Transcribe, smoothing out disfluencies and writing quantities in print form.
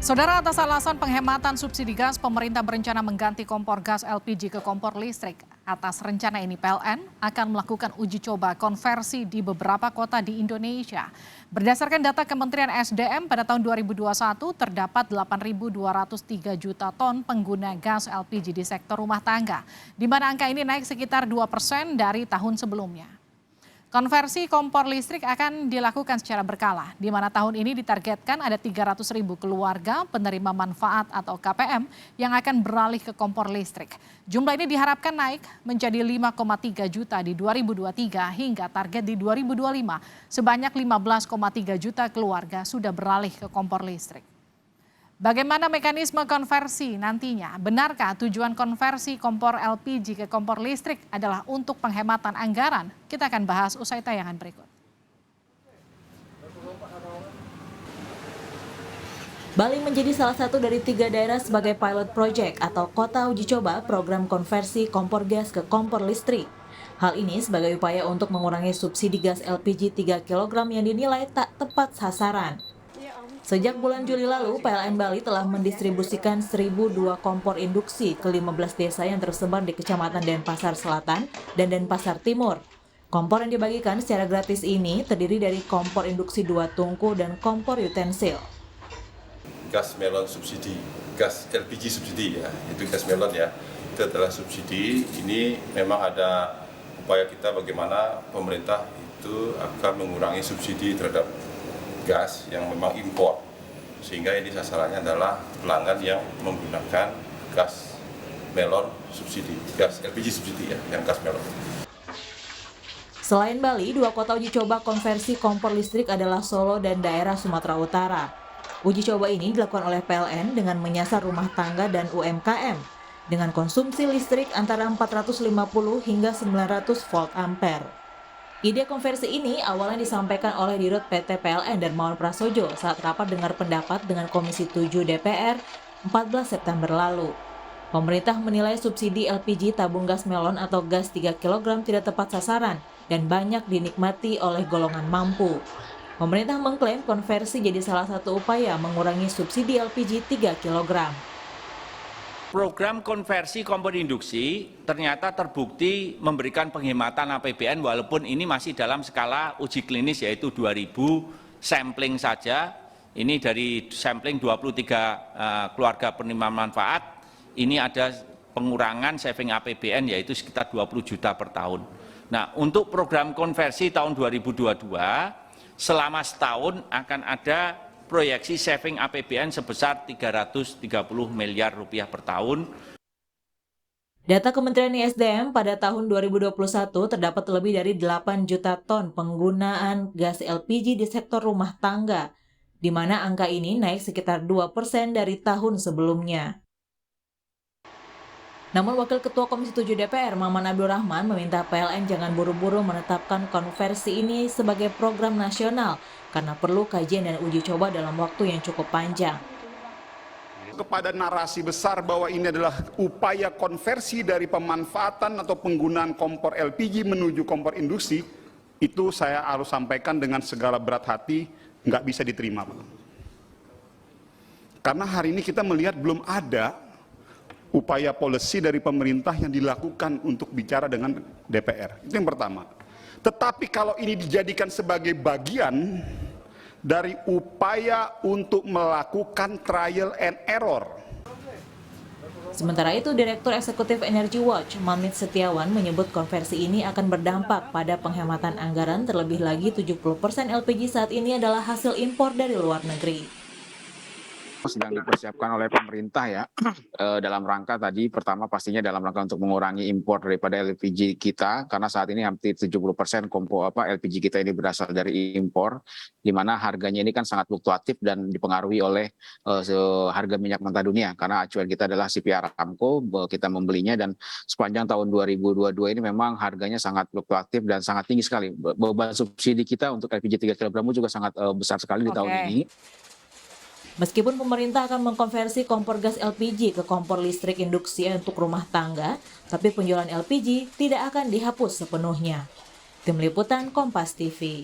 Saudara, atas alasan penghematan subsidi gas, pemerintah berencana mengganti kompor gas LPG ke kompor listrik. Atas rencana ini, PLN akan melakukan uji coba konversi di beberapa kota di Indonesia. Berdasarkan data Kementerian SDM, pada tahun 2021 terdapat 8.203 juta ton pengguna gas LPG di sektor rumah tangga, di mana angka ini naik sekitar 2% dari tahun sebelumnya. Konversi kompor listrik akan dilakukan secara berkala, di mana tahun ini ditargetkan ada 300.000 keluarga penerima manfaat atau KPM yang akan beralih ke kompor listrik. Jumlah ini diharapkan naik menjadi 5,3 juta di 2023 hingga target di 2025 sebanyak 15,3 juta keluarga sudah beralih ke kompor listrik. Bagaimana mekanisme konversi nantinya? Benarkah tujuan konversi kompor LPG ke kompor listrik adalah untuk penghematan anggaran? Kita akan bahas usai tayangan berikut. Bali menjadi salah satu dari 3 daerah sebagai pilot project atau kota uji coba program konversi kompor gas ke kompor listrik. Hal ini sebagai upaya untuk mengurangi subsidi gas LPG 3 kg yang dinilai tak tepat sasaran. Sejak bulan Juli lalu, PLN Bali telah mendistribusikan 1.002 kompor induksi ke 15 desa yang tersebar di Kecamatan Denpasar Selatan dan Denpasar Timur. Kompor yang dibagikan secara gratis ini terdiri dari kompor induksi 2 tungku dan kompor utensil. Gas melon subsidi, gas LPG subsidi ya, itu gas melon ya, itu adalah subsidi. Ini memang ada upaya kita bagaimana pemerintah itu akan mengurangi subsidi terhadap gas yang memang impor, sehingga ini sasarannya adalah pelanggan yang menggunakan gas melon subsidi, gas LPG subsidi ya, yang gas melon. Selain Bali, 2 kota uji coba konversi kompor listrik adalah Solo dan daerah Sumatera Utara. Uji coba ini dilakukan oleh PLN dengan menyasar rumah tangga dan UMKM dengan konsumsi listrik antara 450 hingga 900 volt ampere. Ide konversi ini awalnya disampaikan oleh Dirut PT PLN Darmawan Prasojo saat rapat dengar pendapat dengan Komisi 7 DPR 14 September lalu. Pemerintah menilai subsidi LPG tabung gas melon atau gas 3 kg tidak tepat sasaran dan banyak dinikmati oleh golongan mampu. Pemerintah mengklaim konversi jadi salah satu upaya mengurangi subsidi LPG 3 kg. Program konversi kompor induksi ternyata terbukti memberikan penghematan APBN walaupun ini masih dalam skala uji klinis yaitu 2.000 sampling saja. Ini dari sampling 23 keluarga penerima manfaat, ini ada pengurangan saving APBN yaitu sekitar 20 juta per tahun. Nah, untuk program konversi tahun 2022 selama setahun akan ada proyeksi saving APBN sebesar 330 miliar rupiah per tahun. Data Kementerian SDM pada tahun 2021 terdapat lebih dari 8 juta ton penggunaan gas LPG di sektor rumah tangga, di mana angka ini naik sekitar 2% dari tahun sebelumnya. Namun Wakil Ketua Komisi 7 DPR, Maman Abdurrahman, meminta PLN jangan buru-buru menetapkan konversi ini sebagai program nasional karena perlu kajian dan uji coba dalam waktu yang cukup panjang. Kepada narasi besar bahwa ini adalah upaya konversi dari pemanfaatan atau penggunaan kompor LPG menuju kompor induksi, itu saya harus sampaikan dengan segala berat hati, nggak bisa diterima. Karena hari ini kita melihat belum ada upaya policy dari pemerintah yang dilakukan untuk bicara dengan DPR. Itu yang pertama. Tetapi kalau ini dijadikan sebagai bagian dari upaya untuk melakukan trial and error. Sementara itu, Direktur Eksekutif Energy Watch, Mamit Setiawan, menyebut konversi ini akan berdampak pada penghematan anggaran, terlebih lagi 70% LPG saat ini adalah hasil impor dari luar negeri. Sedang dipersiapkan oleh pemerintah ya dalam rangka tadi pertama pastinya dalam rangka untuk mengurangi impor daripada LPG kita karena saat ini hampir 70% LPG kita ini berasal dari impor di mana harganya ini kan sangat fluktuatif dan dipengaruhi oleh harga minyak mentah dunia karena acuan kita adalah CP Aramco, kita membelinya dan sepanjang tahun 2022 ini memang harganya sangat fluktuatif dan sangat tinggi sekali. Beban subsidi kita untuk LPG 3 kg juga sangat besar sekali di tahun ini. Meskipun pemerintah akan mengkonversi kompor gas LPG ke kompor listrik induksi untuk rumah tangga, tapi penjualan LPG tidak akan dihapus sepenuhnya. Tim Liputan Kompas TV.